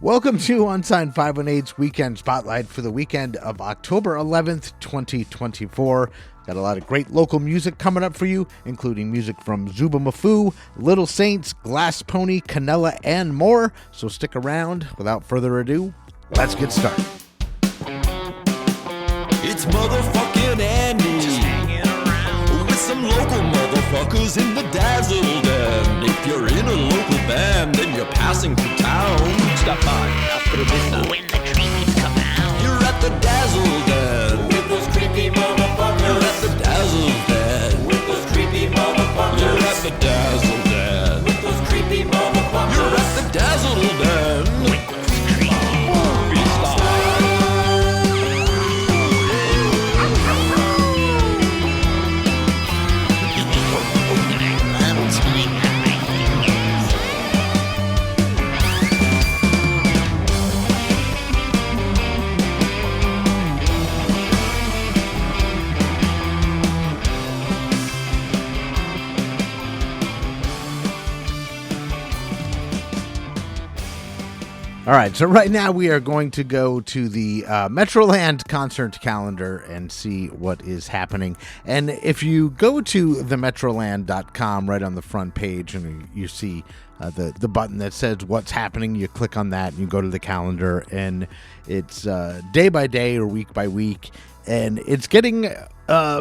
Welcome to Unsigned518's Weekend Spotlight for the weekend of October 11th, 2024. Got a lot of great local music coming up for you, including music from Zuba Mafu, Little Saints, Glass Pony, Canella, and more. So stick around. Without further ado, let's get started. It's motherfucking Andy, just hanging around with some local motherfuckers in the dazzle den. If you're in a local band and you're passing through town, stop by after midnight when the creepies come out. You're at the dazzle den with those creepy motherfuckers. You're at the dazzle den with those creepy motherfuckers. You're at the dazzle den with those creepy motherfuckers. You're at the dazzle den with those creepy motherfuckers. All right, so right now we are going to go to the Metroland concert calendar and see what is happening. And if you go to themetroland.com, right on the front page, and you see the button that says what's happening, you click on that and you go to the calendar, and it's day by day or week by week, and it's getting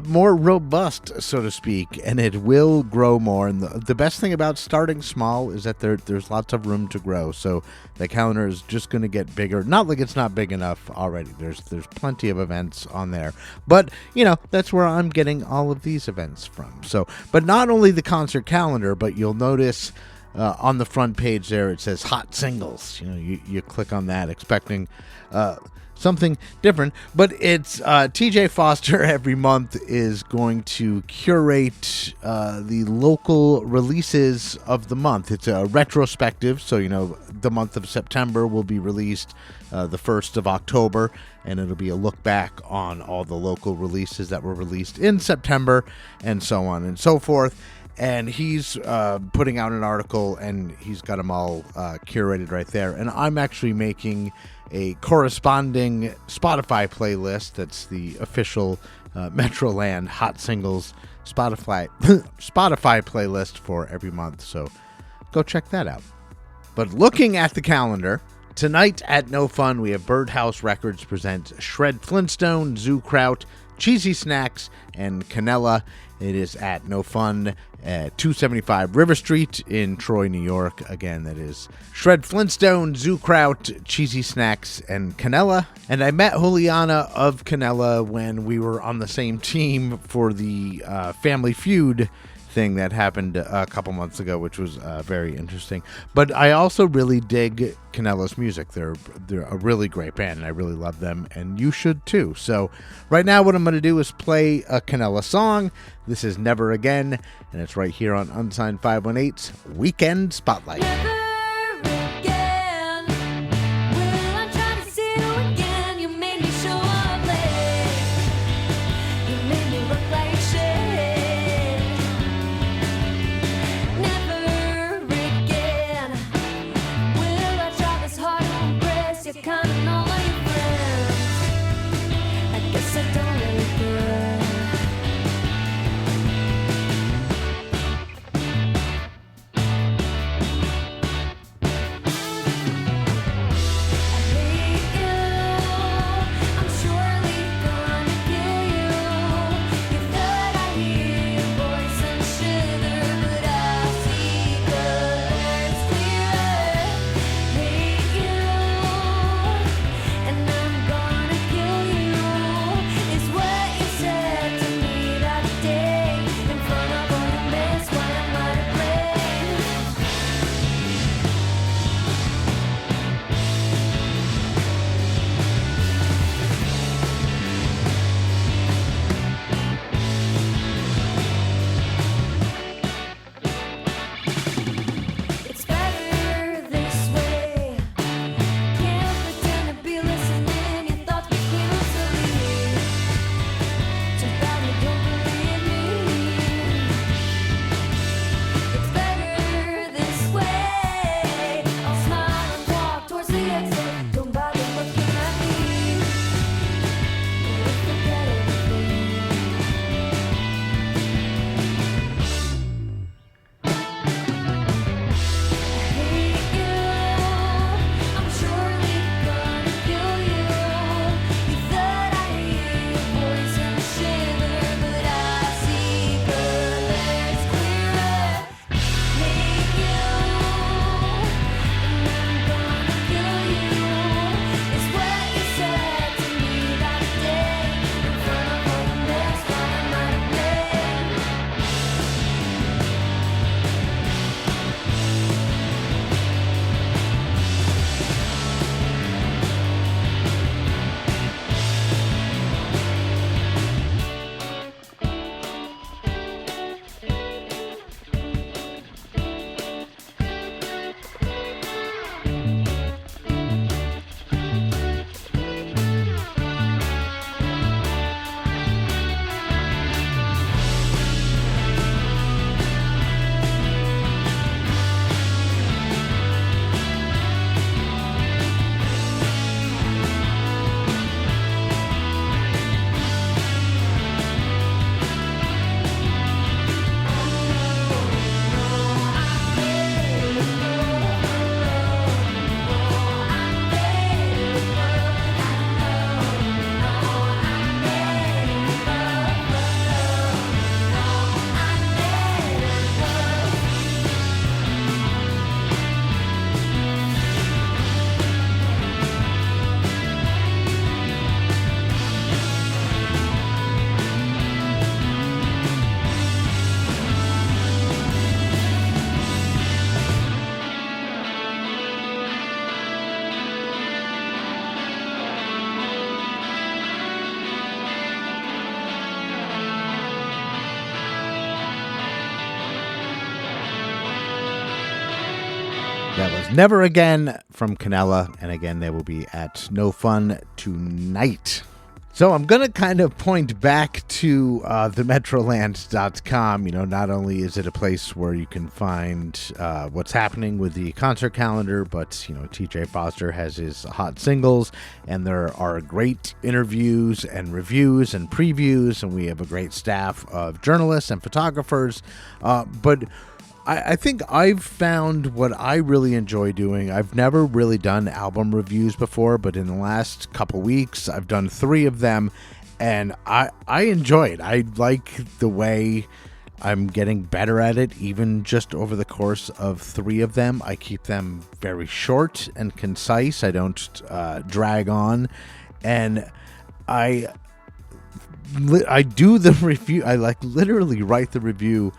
more robust, so to speak, and it will grow more. And the best thing about starting small is that there's lots of room to grow. So the calendar is just going to get bigger. Not like it's not big enough already. There's plenty of events on there. But, you know, that's where I'm getting all of these events from. So, but not only the concert calendar, but you'll notice on the front page there it says Hot Singles. You know, you click on that expecting something different, but it's TJ Foster every month is going to curate the local releases of the month. It's a retrospective, so you know the month of September will be released the 1st of October, and it'll be a look back on all the local releases that were released in September, and so on and so forth. And he's putting out an article, and he's got them all curated right there. And I'm actually making a corresponding Spotify playlist. That's the official Metroland Hot Singles Spotify playlist for every month. So go check that out. But looking at the calendar, tonight at No Fun, we have Birdhouse Records present Shred Flintstone, Zoo Kraut, Cheesy Snacks, and Canella. It is at No Fun at 275 River Street in Troy, New York. Again, that is Shred Flintstone, Zoo Kraut, Cheesy Snacks, and Canella. And I met Juliana of Canella when we were on the same team for the Family Feud thing that happened a couple months ago, which was very interesting. But I also really dig Canella's music. They're a really great band, and I really love them, and you should too. So right now what I'm going to do is play a Canella song. This is Never Again, and it's right here on Unsigned518's Weekend Spotlight. Never Again from Canella. And again, they will be at No Fun tonight. So I'm going to kind of point back to themetroland.com. Not only is it a place where you can find what's happening with the concert calendar, but, TJ Foster has his hot singles, and there are great interviews and reviews and previews, and we have a great staff of journalists and photographers. But I think I've found what I really enjoy doing. I've never really done album reviews before, but in the last couple weeks, I've done 3 of them, and I enjoy it. I like the way I'm getting better at it, even just over the course of 3 of them. I keep them very short and concise. I don't drag on, and I do the review. I literally write the review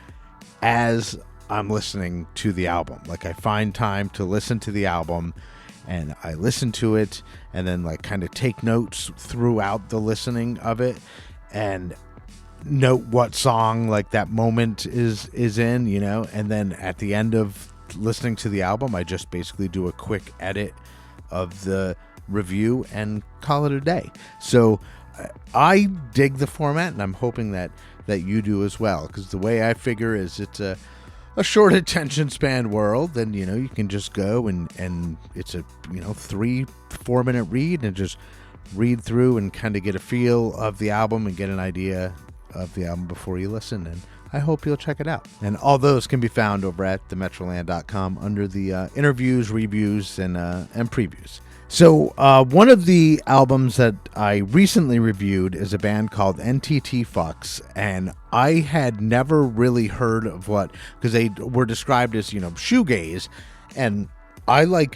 as I'm listening to the album. I find time to listen to the album, and I listen to it, and then kind of take notes throughout the listening of it, and note what song that moment is in, and then at the end of listening to the album, I just basically do a quick edit of the review and call it a day. So I dig the format, and I'm hoping that you do as well, because the way I figure is it's a short attention span world, and you can just go and it's a 3-4 minute read, and just read through and kind of get a feel of the album and get an idea of the album before you listen. And I hope you'll check it out. And all those can be found over at themetroland.com under the interviews, reviews, and previews. So one of the albums that I recently reviewed is a band called NTT Fucks, and I had never really heard of because they were described as, shoegaze, and I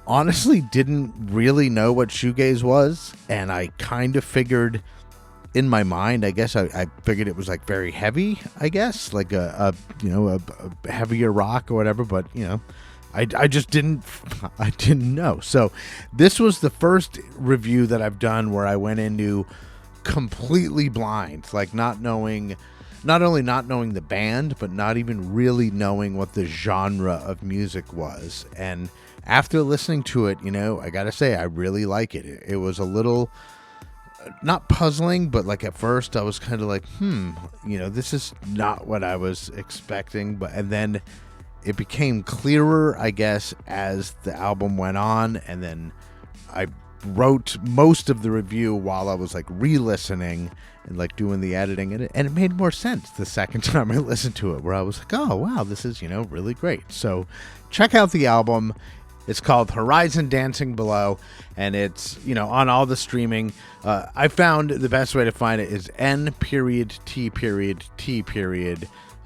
honestly didn't really know what shoegaze was, and I kind of figured in my mind, I guess I figured it was very heavy, I guess, a heavier rock or whatever, but I just didn't know. So this was the first review that I've done where I went into completely blind, not only not knowing the band, but not even really knowing what the genre of music was. And after listening to it, I gotta say, I really like it. It was a little, not puzzling, but at first I was kind of this is not what I was expecting. And then it became clearer, I guess, as the album went on, and then I wrote most of the review while I was re-listening and doing the editing, and it made more sense the second time I listened to it, where I was oh wow, this is really great. So check out the album. It's called Horizon Dancing Below, and it's on all the streaming. I found the best way to find it is N.T.T.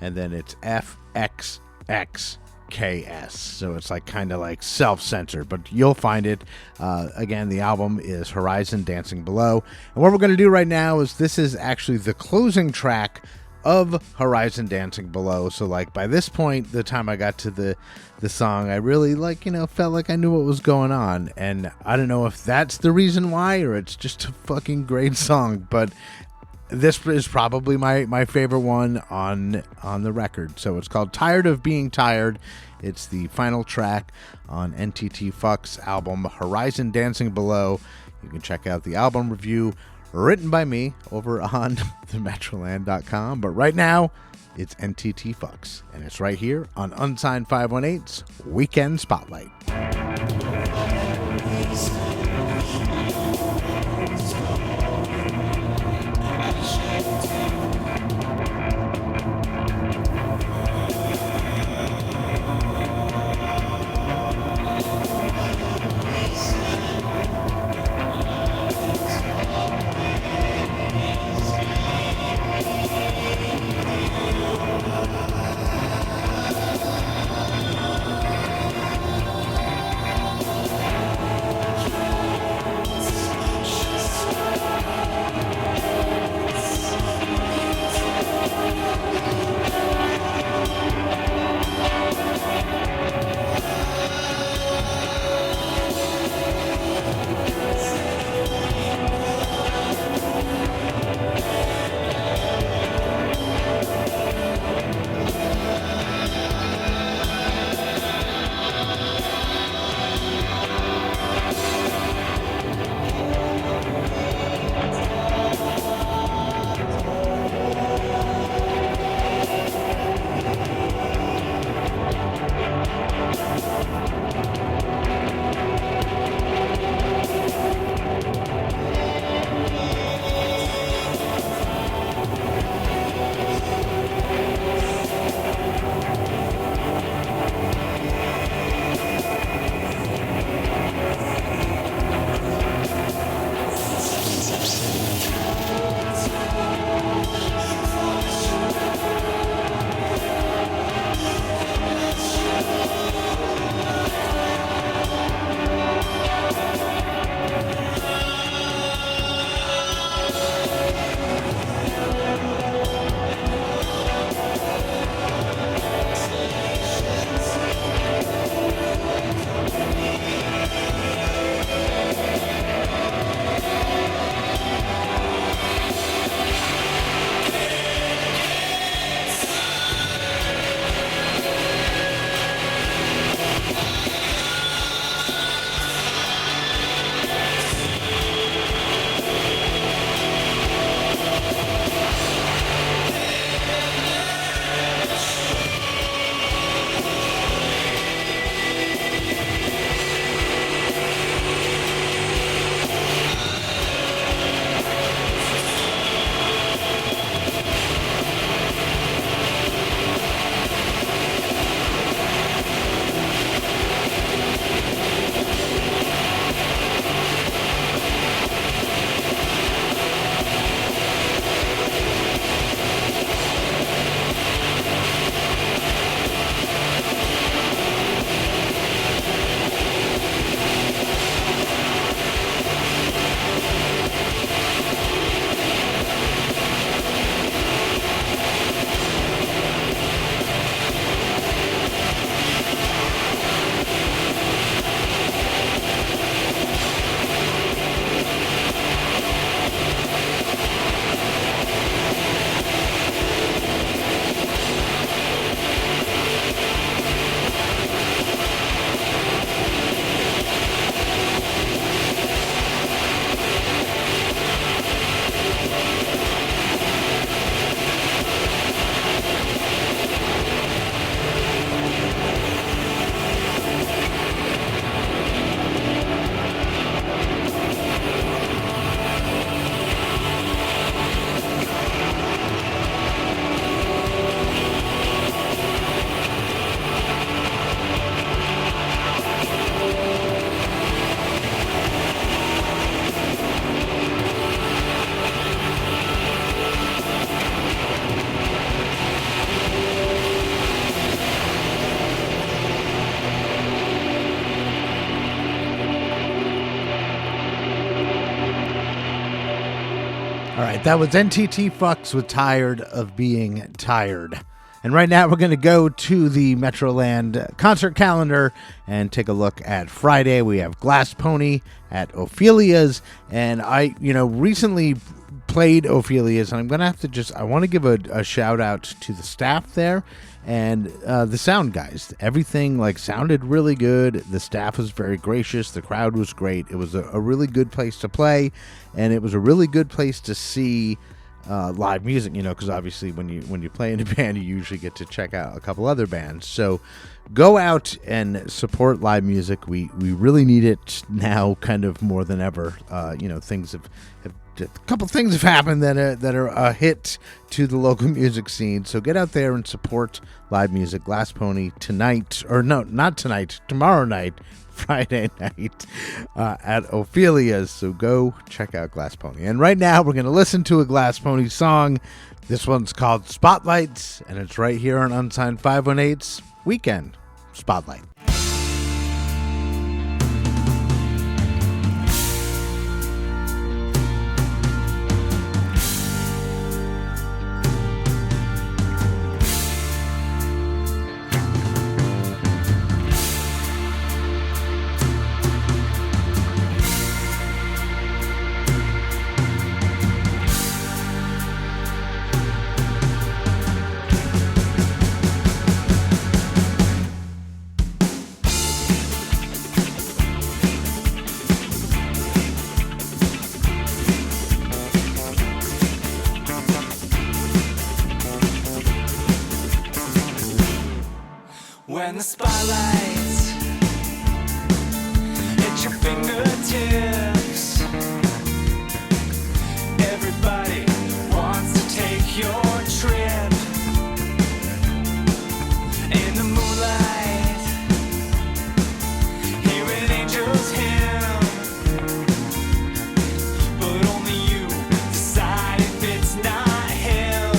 and then it's FXXKS. So it's kind of self-censored, but you'll find it. Again, the album is Horizon Dancing Below, and what we're going to do right now is this is actually the closing track of Horizon Dancing Below. So by this point, the time I got to the song, I really felt like I knew what was going on, and I don't know if that's the reason why or it's just a fucking great song, but this is probably my favorite one on the record. So it's called Tired of Being Tired. It's the final track on NTT Fucks' album Horizon Dancing Below. You can check out the album review written by me over on themetroland.com. But right now, it's NTT Fucks, and it's right here on Unsigned518's Weekend Spotlight. All right, that was NTT Fucks with Tired of Being Tired. And right now we're going to go to the Metroland concert calendar and take a look at Friday. We have Glass Pony at Ophelia's, and I, recently played Ophelia's, and I'm going to have to I want to give a shout out to the staff there and the sound guys. Everything sounded really good. The staff was very gracious. The crowd was great. It was a really good place to play, and it was a really good place to see live music, because obviously when you play in a band, you usually get to check out a couple other bands. So go out and support live music. We really need it now, kind of more than ever. Things have a couple things have happened that are a hit to the local music scene. So get out there and support live music. Glass Pony tonight, or no, not tonight, tomorrow night, Friday night at Ophelia's. So go check out Glass Pony. And right now we're going to listen to a Glass Pony song. This one's called Spotlights, and it's right here on Unsigned 518's Weekend Spotlight. When the spotlights hit your fingertips, everybody wants to take your trip. In the moonlight, hearing angels hymn, but only you decide if it's not him.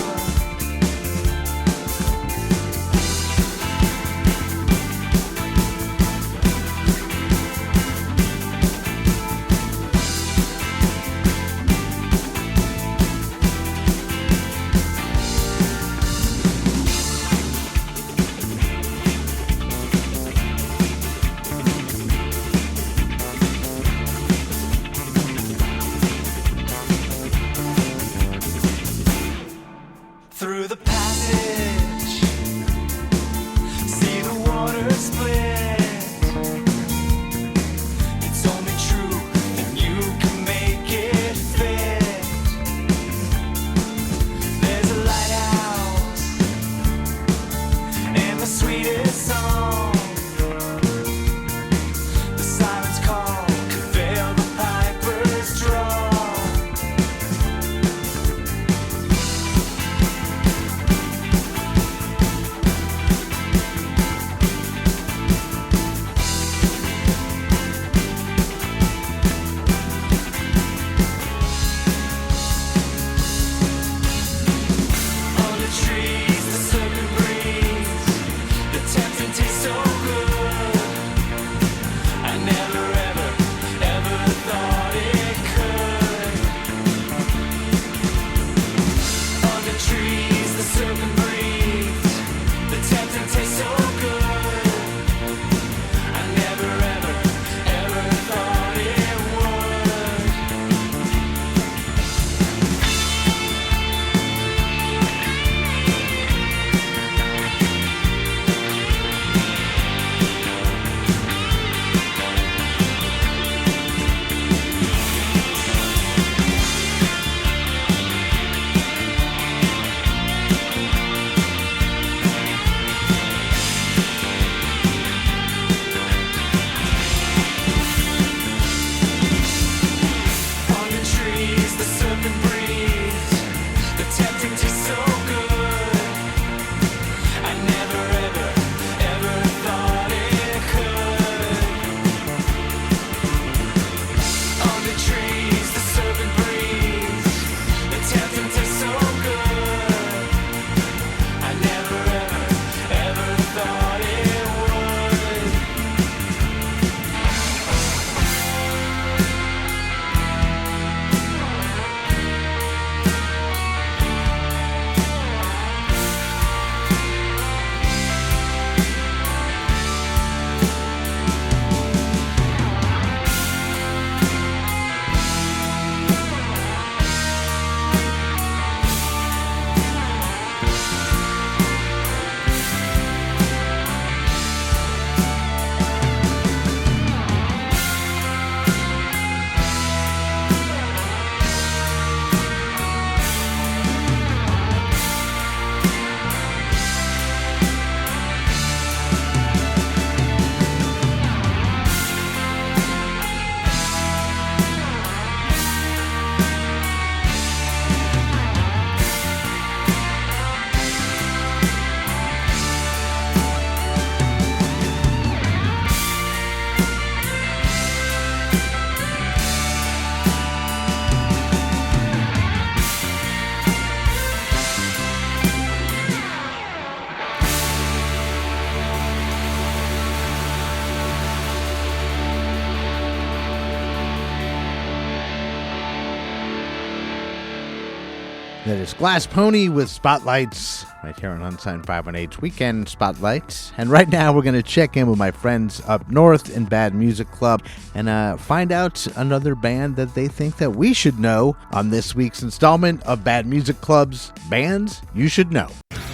That is Glass Pony with Spotlights right here on Unsigned 518's Weekend Spotlight. And right now we're going to check in with my friends up north in Bad Music Club and find out another band that they think that we should know on this week's installment of Bad Music Club's Bands You Should Know.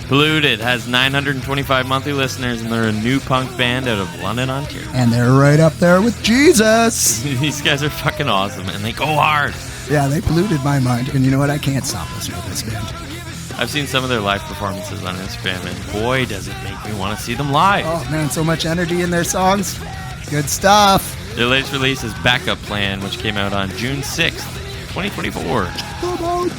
Polluted has 925 monthly listeners, and they're a new punk band out of London, Ontario. And they're right up there with Jesus. These guys are fucking awesome, and they go hard. Yeah, they polluted my mind. And you know what? I can't stop listening to this band. I've seen some of their live performances on Instagram, and boy, does it make me want to see them live. Oh, man, so much energy in their songs. Good stuff. Their latest release is Backup Plan, which came out on June 6th, 2024. Come on.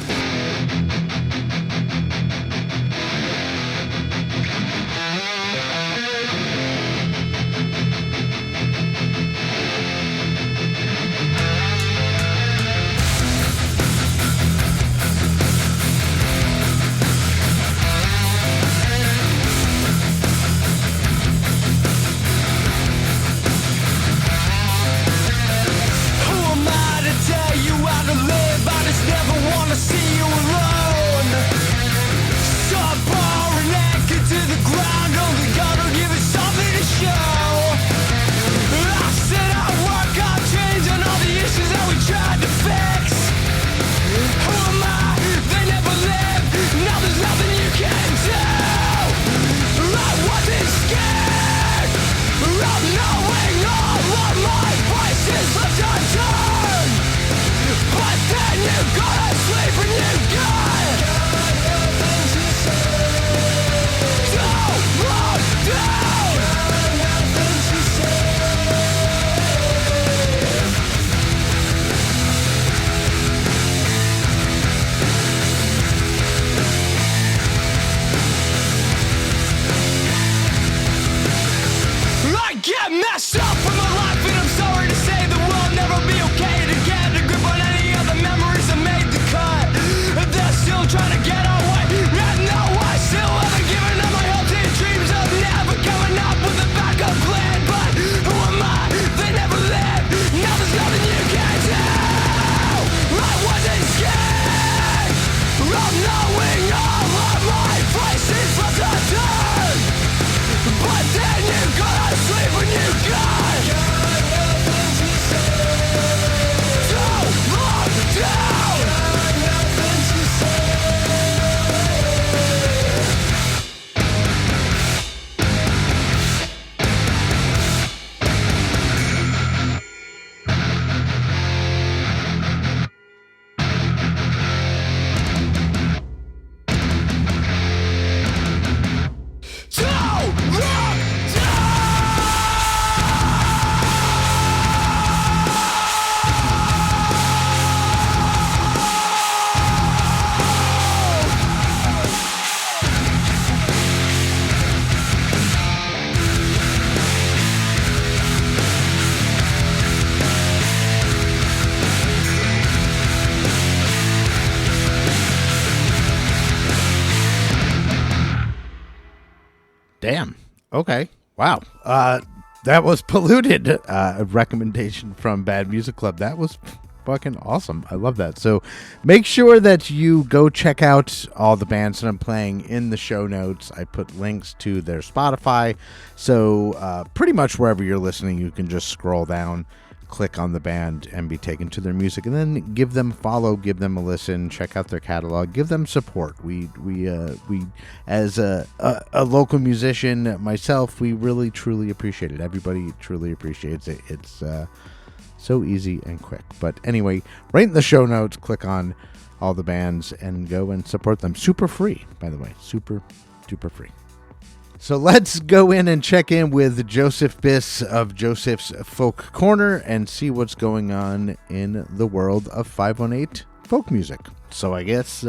Damn. Okay. Wow. That was Polluted, a recommendation from Bad Music Club. That was fucking awesome. I love that. So make sure that you go check out all the bands that I'm playing in the show notes. I put links to their Spotify. So pretty much wherever you're listening, you can just scroll down, click on the band, and be taken to their music, and then give them a follow, give them a listen, check out their catalog, give them support. We as a local musician myself, we really truly appreciate it. Everybody truly appreciates it. It's so easy and quick. But anyway, right in the show notes, click on all the bands and go and support them. Super free, by the way. Super duper free. So let's go in and check in with Joseph Biss of Joseph's Folk Corner and see what's going on in the world of 518 folk music. So I guess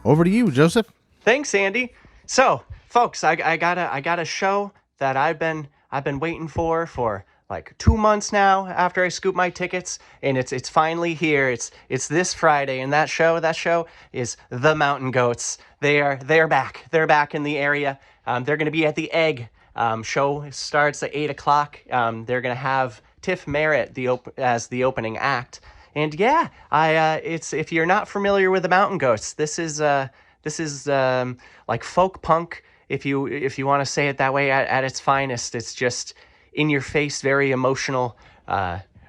over to you, Joseph. Thanks, Andy. So, folks, I got a show that I've been waiting for like 2 months now after I scooped my tickets, and it's finally here. It's this Friday, and that show is The Mountain Goats. They're back. They're back in the area. They're going to be at the Egg. Show starts at 8 o'clock. They're going to have Tiff Merritt as the opening act. And yeah, it's if you're not familiar with the Mountain Goats, this is like folk punk, if you want to say it that way, at its finest. It's just in your face, very emotional,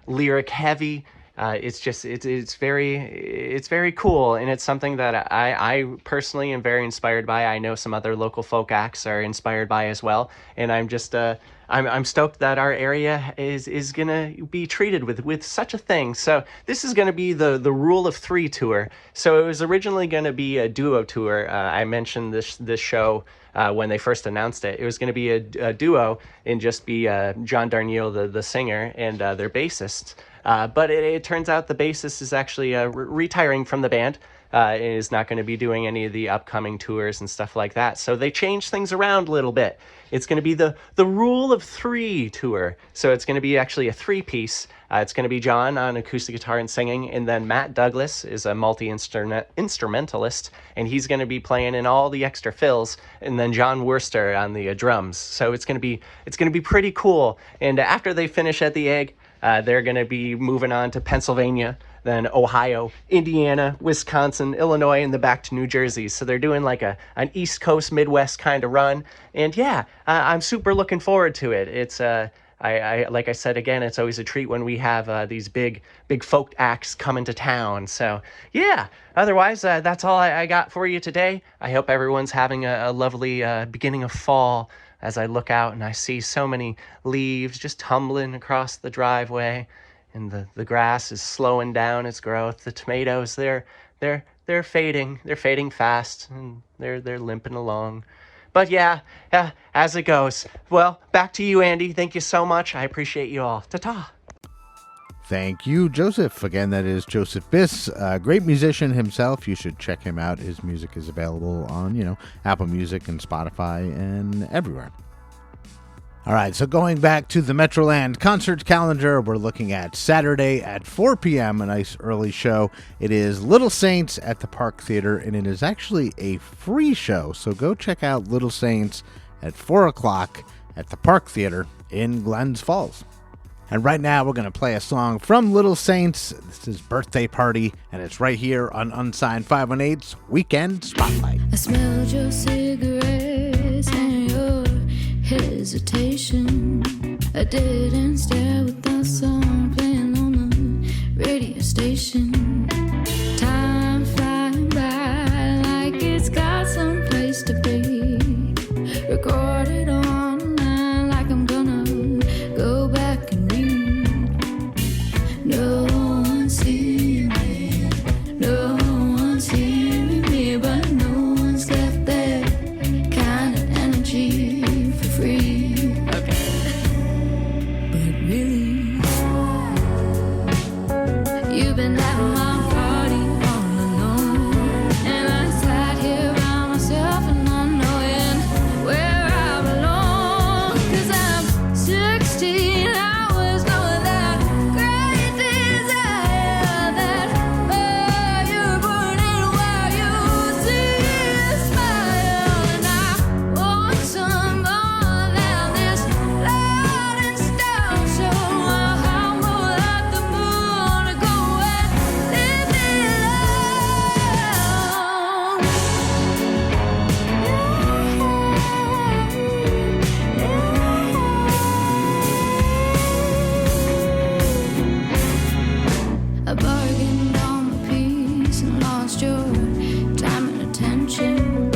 lyric heavy. It's very cool, and it's something that I personally am very inspired by. I know some other local folk acts are inspired by as well, and I'm stoked that our area is gonna be treated with such a thing. So this is gonna be the Rule of Three tour. So it was originally gonna be a duo tour. I mentioned this show when they first announced it. It was gonna be a duo and just be John Darnielle, the singer, and their bassist. But it turns out the bassist is actually retiring from the band. And is not going to be doing any of the upcoming tours and stuff like that. So they changed things around a little bit. It's going to be the Rule of Three tour. So it's going to be actually a three-piece. It's going to be John on acoustic guitar and singing, and then Matt Douglas is a multi-instrumentalist, and he's going to be playing in all the extra fills, and then John Worster on the drums. So it's going to be pretty cool. And after they finish at the Egg, they're going to be moving on to Pennsylvania, then Ohio, Indiana, Wisconsin, Illinois, and then back to New Jersey. So they're doing like an East Coast, Midwest kind of run. And yeah, I'm super looking forward to it. It's I like I said again, it's always a treat when we have these big folk acts coming to town. So yeah, otherwise that's all I got for you today. I hope everyone's having a lovely beginning of fall. As I look out and I see so many leaves just tumbling across the driveway, and the grass is slowing down its growth. The tomatoes, they're fading. They're fading fast, and they're limping along. But yeah, as it goes. Well, back to you, Andy. Thank you so much. I appreciate you all. Ta-ta. Thank you, Joseph. Again, that is Joseph Biss, a great musician himself. You should check him out. His music is available on, Apple Music and Spotify and everywhere. All right, so going back to the Metroland concert calendar, we're looking at Saturday at 4 p.m., a nice early show. It is Little Saints at the Park Theater, and it is actually a free show. So go check out Little Saints at 4 o'clock at the Park Theater in Glens Falls. And right now, we're going to play a song from Little Saints. This is Birthday Party, and it's right here on Unsigned518's Weekend Spotlight. I smelled your cigarettes and your hesitation. I didn't stare with the song playing on the radio station. Time flying by like it's got some place to be. Recorded online like I'm gonna go back and read. No one's seeing me, no one's hearing me, but no one's got that kind of energy for free. But really, you've been having my party all alone, and I sat here by myself and not knowing where I belong. 'Cause I'm 16, I always know that great desire, that fire burning while you see a smile. And I want some more than this loud and stone. So I humble at the moon to go and leave me alone. I bargained on my peace and lost your time and attention.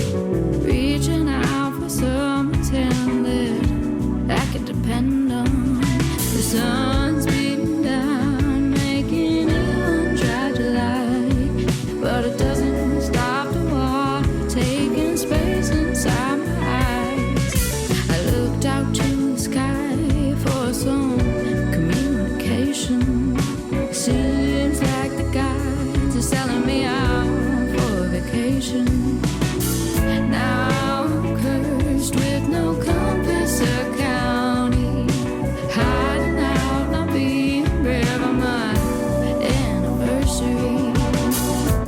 Reaching out for someone's hand that I could depend on. The sun's beating down, making anyone try to lie, but it doesn't stop the water taking space inside my eyes. I looked out to the sky for some communication. Seems like the guides are selling me out for vacation. Now I'm cursed with no compass or county, hiding out, not being brave on my anniversary.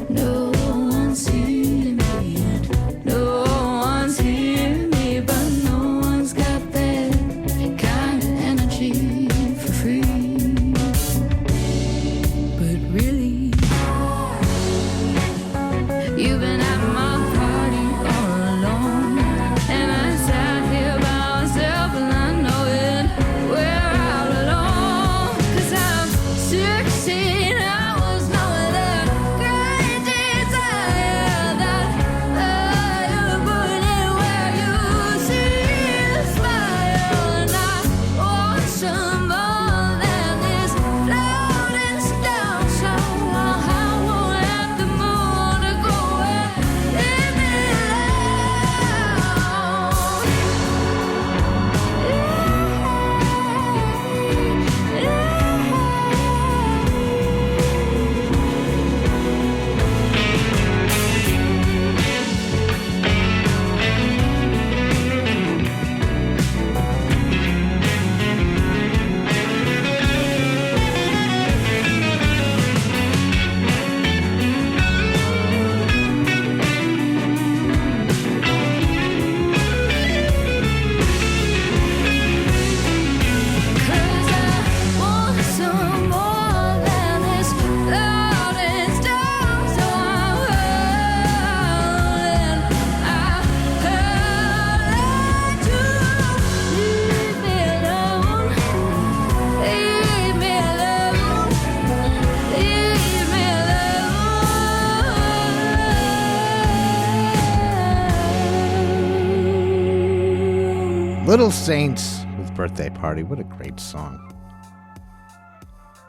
No one's seeing me yet, no one's hearing me, but no one's got that kind of energy for free. But really, seen. I was knowing the great desire that you put it where you see the smile. And I want some more than this floating stone. So I won't have the moon to go and leave me Little Saints with Birthday Party. What a great song.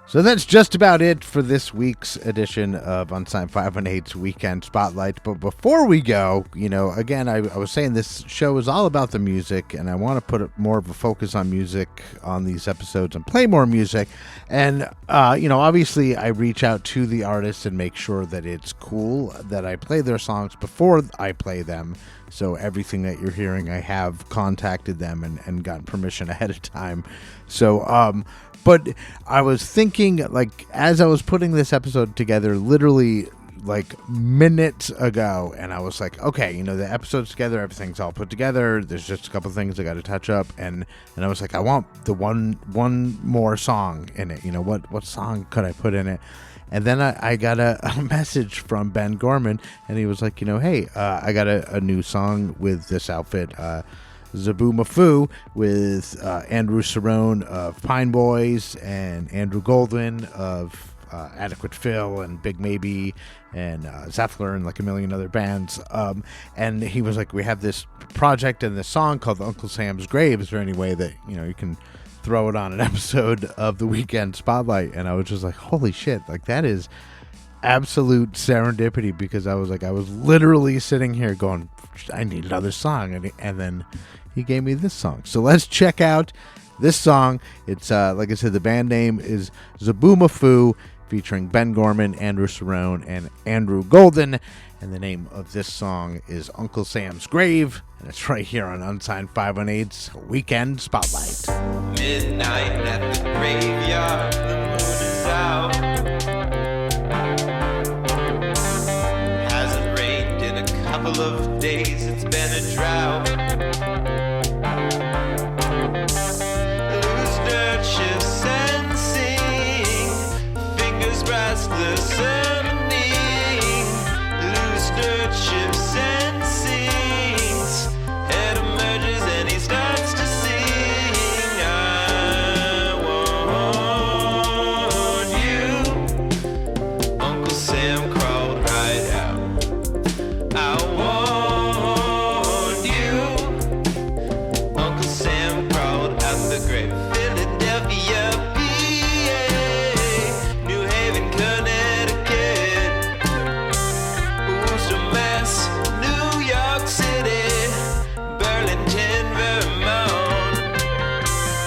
So that's just about it for this week's edition of Unsigned 518's Weekend Spotlight. But before we go, again, I was saying this show is all about the music, and I want to put more of a focus on music on these episodes and play more music. And, obviously I reach out to the artists and make sure that it's cool that I play their songs before I play them. So everything that you're hearing, I have contacted them and gotten permission ahead of time. So, but I was thinking, like, as I was putting this episode together, literally like minutes ago, and I was like, okay, the episode's together, everything's all put together. There's just a couple things I got to touch up, and I was like, I want the one more song in it. What song could I put in it? And then I got a message from Ben Gorman, and he was like, hey, I got a new song with this outfit, Zaboo Mafu, with Andrew Cerrone of Pine Boys and Andrew Goldwyn of Adequate Phil and Big Maybe and Zeffler and like a million other bands. And he was like, we have this project and this song called Uncle Sam's Grave. Is there any way that, you can throw it on an episode of the Weekend Spotlight? And I was just like, holy shit, like that is absolute serendipity, because I was literally sitting here going, I need another song, and then he gave me this song. So let's check out this song. It's like I said, the band name is Zaboo Mafu, featuring Ben Gorman, Andrew Cerrone, and Andrew Golden, and the name of this song is Uncle Sam's Grave, and it's right here on Unsigned 518's Weekend Spotlight. Midnight at the graveyard, the moon is out. Hasn't rained in a couple of days, it's been a drought. Loose dirt shifts and sing, fingers restless evening. Loose dirt shifts and sings, head emerges and he starts to sing. I want you. Uncle Sam crawled right out. I want you. Uncle Sam crawled out the grave. Philadelphia, PA, New Haven, Connecticut, Worcester, Mass, New York City, Burlington, Vermont.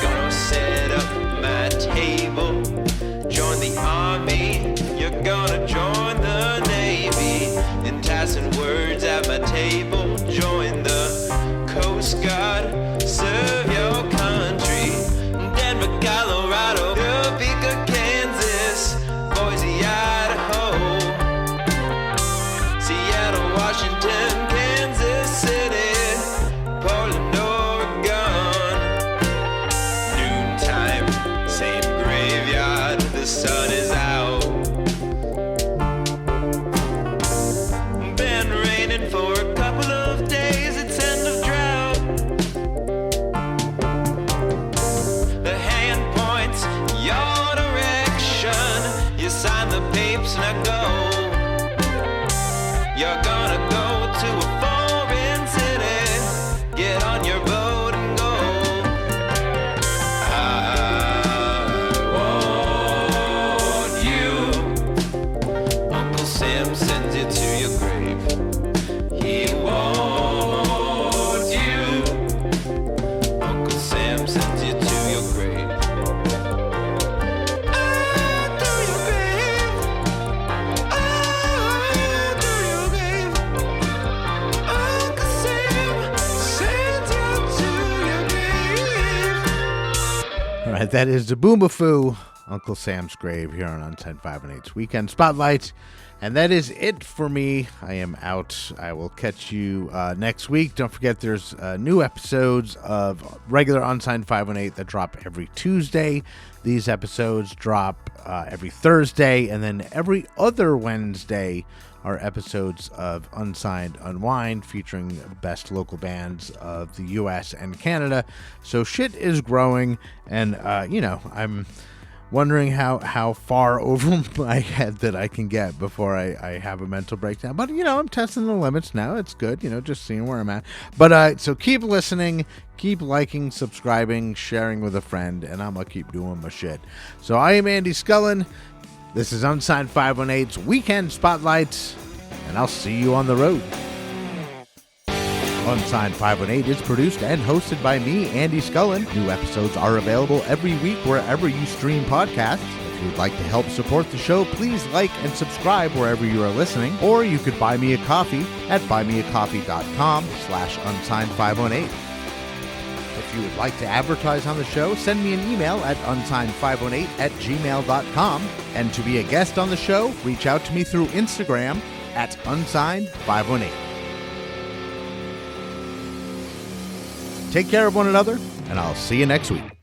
Gonna set up my table, join the army. You're gonna join the Navy, enticing words at my table. Join the Coast Guard, serve your country. Denver, Colorado, Topeka, Kansas, Boise, Idaho, Seattle, Washington, Kansas City, Portland, Oregon. Noontime, same graveyard, the sun is out. sign the papers and go. You're gonna go to a foreign city, get on your boat and go. I want you. Uncle Sam sends you to your grave. He wants you. Uncle Sam sends you to your grave. To your grave. To your grave. Uncle Sam sends you to your grave. All right, that is the Boomafoo, Uncle Sam's Grave, here on Unsigned518's Weekend Spotlight. And that is it for me. I am out. I will catch you next week. Don't forget there's new episodes of regular Unsigned518 that drop every Tuesday. These episodes drop every Thursday, and then every other Wednesday are episodes of Unsigned Unwind featuring best local bands of the U.S. and Canada. So shit is growing, and I'm wondering how far over my head that I can get before I have a mental breakdown. But, I'm testing the limits now. It's good, just seeing where I'm at. But so keep listening, keep liking, subscribing, sharing with a friend, and I'm going to keep doing my shit. So I am Andy Scullin. This is Unsigned518's Weekend Spotlight, and I'll see you on the road. Unsigned518 is produced and hosted by me, Andy Scullin. New episodes are available every week wherever you stream podcasts. If you would like to help support the show, please like and subscribe wherever you are listening, or you could buy me a coffee at buymeacoffee.com/unsigned518. If you would like to advertise on the show, send me an email at unsigned518@gmail.com. And to be a guest on the show, reach out to me through Instagram at unsigned518. Take care of one another, and I'll see you next week.